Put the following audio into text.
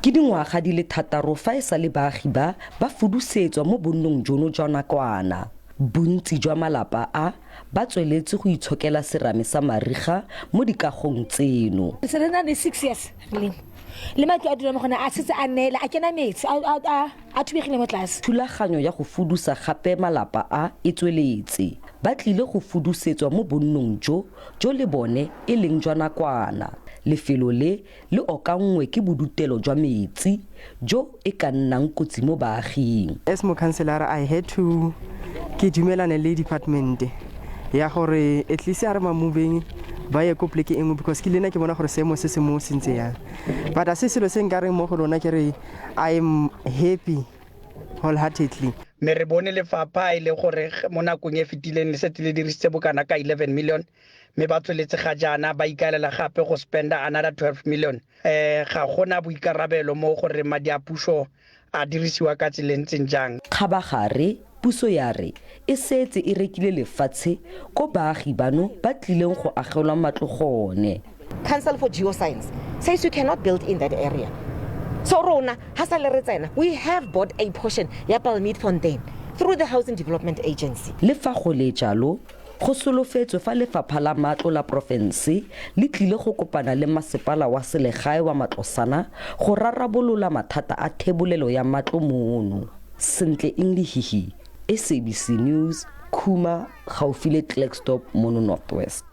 ke dingwaga di le 6 fa e sa le baagi ba fudusetswa mo bonnong jono jwa nakwana. Bontsi jwa malapa a ba tsweletse go itshokela serame sa mariga mo dikagong tseno. Serena le 6 years le matlo a dula mo gona a setse a neela a kena metsi a thubegile mo tlase. Thulaganyo ya go fudusa gape malapa a e tsweletse. Ba tlile go fudusetswa mo bonnong jo le bone e leng jwa nakwana. Lefelo le okangwe ke bodutelo jwa metsi jo e ka nnang kotsi mo baaging. As mo councilor I had to ke dumelane le department ya gore at least are moving ba ye ko pleke engwe because ke lena ke bona gore seemo se mo sentse ya. But a se selo se nka reng mo go lona ke re I am happy wholeheartedly. Me re bone lefapha ile gore mo nakong e fetileng le setse le dirisitse bokana ka 11 million me ba tsweletse ga jana ba ikaelela gape go spenda another 12 million. Ga gona boikarabelo mo gore madi a puso a dirisiwa ka tselentseng jang. Khabagare puso ya re e setse e rekile lefatshe ko baagi bano ba tlileng go agelwa matlogone. Council for Geoscience says you cannot build in that area. So rona hasale re tsena we have bought a portion ya Palmefontein through the Housing Development Agency. Le fa go le jalo go solofetswe fa lefapha la matlo la province le tlile go kopana le masepala wa selegae wa Matlosana go rarabolola mathata a thebolelo ya matlo mono. Sentle Inglehihi, SABC News, Khuma, gaufi le Klerksdorp, mono Northwest.